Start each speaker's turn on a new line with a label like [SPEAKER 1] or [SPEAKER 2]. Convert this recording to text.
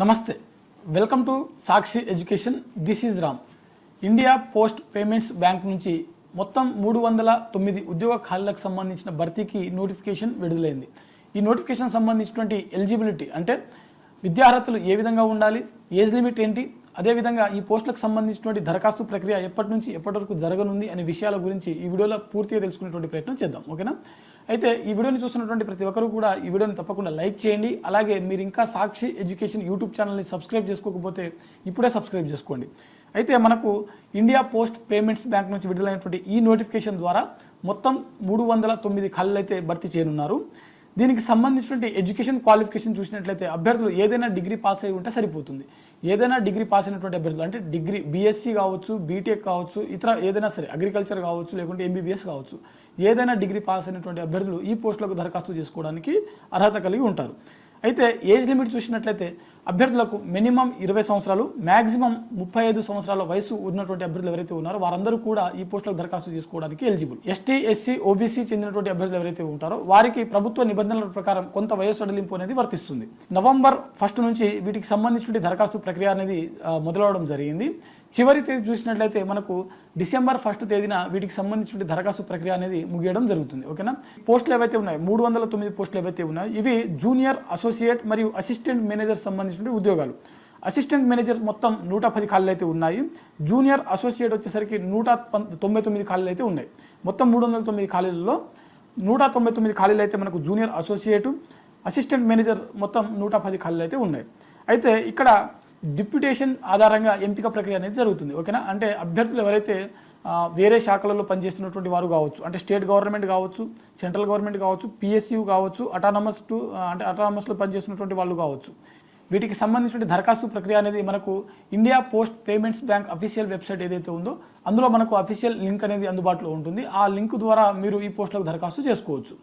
[SPEAKER 1] నమస్తే, welcome to Sakshi education. This is Ram. India post payments bank నుంచి మొత్తం 309 ఉద్యోగ ఖాళీలకు సంబంధించిన భర్తీకి నోటిఫికేషన్ విడుదలైంది. ఈ నోటిఫికేషన్ సంబంధించినటువంటి ఎలిజిబిలిటీ అంటే విద్యార్హతలు ఏ విధంగా ఉండాలి, ఏజ్ లిమిట్ ఏంటి, అదేవిధంగా ఈ పోస్టులకు సంబంధించినటువంటి దరఖాస్తు ప్రక్రియ ఎప్పటి నుంచి ఎప్పటి వరకు జరగనుంది అనే విషయాల గురించి ఈ వీడియోలో పూర్తిగా తెలుసుకునేటువంటి ప్రయత్నం చేద్దాం. ఓకేనా? అయితే ఈ వీడియోని చూస్తున్నటువంటి ప్రతి ఒక్కరు కూడా ఈ వీడియోని తప్పకుండా లైక్ చేయండి. అలాగే మీరు ఇంకా సాక్షి ఎడ్యుకేషన్ యూట్యూబ్ ఛానల్ని సబ్స్క్రైబ్ చేసుకోకపోతే ఇప్పుడే సబ్స్క్రైబ్ చేసుకోండి. అయితే మనకు ఇండియా పోస్ట్ పేమెంట్స్ బ్యాంక్ నుంచి విడుదలైనటువంటి ఈ నోటిఫికేషన్ ద్వారా మొత్తం 309 ఖాళీలు అయితే భర్తీ చేయనున్నారు. దీనికి సంబంధించినటువంటి ఎడ్యుకేషన్ క్వాలిఫికేషన్ చూసినట్లయితే అభ్యర్థులు ఏదైనా డిగ్రీ పాస్ అయి ఉంటే సరిపోతుంది. ఏదైనా డిగ్రీ పాస్ అయినటువంటి అభ్యర్థులు అంటే డిగ్రీ బీఎస్సీ కావచ్చు, బీటెక్ కావచ్చు, ఇతర ఏదైనా సరే అగ్రికల్చర్ కావచ్చు, లేకుంటే ఎంబీబీఎస్ కావచ్చు, ఏదైనా డిగ్రీ పాస్ అయినటువంటి అభ్యర్థులు ఈ పోస్టులకు దరఖాస్తు చేసుకోవడానికి అర్హత కలిగి ఉంటారు. అయితే ఏజ్ లిమిట్ చూసినట్లయితే అభ్యర్థులకు మినిమం 20 సంవత్సరాలు, మ్యాక్సిమం 35 సంవత్సరాల వయసు ఉన్నటువంటి అభ్యర్థులు ఎవరైతే ఉన్నారో వారందరూ కూడా ఈ పోస్టులకు దరఖాస్తు చేసుకోవడానికి ఎలిజిబుల్. ఎస్టీ, ఎస్సీ, ఓబీసీ చెందినటువంటి అభ్యర్థులు ఎవరైతే ఉంటారో వారికి ప్రభుత్వ నిబంధనల ప్రకారం కొంత వయసు సడలింపు అనేది వర్తిస్తుంది. నవంబర్ 1 నుంచి వీటికి సంబంధించిన దరఖాస్తు ప్రక్రియ అనేది మొదలవడం జరిగింది. చివరి తేదీ చూసినట్లయితే మనకు డిసెంబర్ 1 తేదీన వీటికి సంబంధించిన దరఖాస్తు ప్రక్రియ అనేది ముగియడం జరుగుతుంది. ఓకేనా? పోస్టులు ఏవైతే ఉన్నాయో 309 పోస్టులు ఏవైతే ఉన్నాయో ఇవి జూనియర్, అసోసియేట్ మరియు అసిస్టెంట్ మేనేజర్ సంబంధించిన ఉద్యోగాలు. అసిస్టెంట్ మేనేజర్ మొత్తం 110 ఖాళీలు అయితే ఉన్నాయి. జూనియర్ అసోసియేట్ వచ్చేసరికి 199 ఖాళీలు అయితే ఉన్నాయి. మొత్తం 309 ఖాళీలలో 199 ఖాళీలు అయితే మనకు జూనియర్ అసోసియేటు, అసిస్టెంట్ మేనేజర్ మొత్తం 110 ఖాళీలు అయితే ఉన్నాయి. అయితే ఇక్కడ డిప్యూటేషన్ ఆధారంగా ఎంపిక ప్రక్రియ అనేది జరుగుతుంది. ఓకేనా? అంటే అభ్యర్థులు ఎవరైతే వేరే శాఖలలో పనిచేస్తున్నటువంటి వారు కావచ్చు, అంటే స్టేట్ గవర్నమెంట్ కావచ్చు, సెంట్రల్ గవర్నమెంట్ కావచ్చు, పిఎస్యూ కావచ్చు, అటానమస్లో పనిచేస్తున్నటువంటి వాళ్ళు కావచ్చు, వీటికి సంబంధించిన దరఖాస్తు ప్రక్రియ అనేది మనకు India post payments bank official website ఏదైతే ఉందో అందులో మనకు అఫీషియల్ లింక్ అనేది అందుబాటులో ఉంటుంది. ఆ లింక్ ద్వారా మీరు ఈ పోస్టులకు దరఖాస్తు చేసుకోవచ్చు.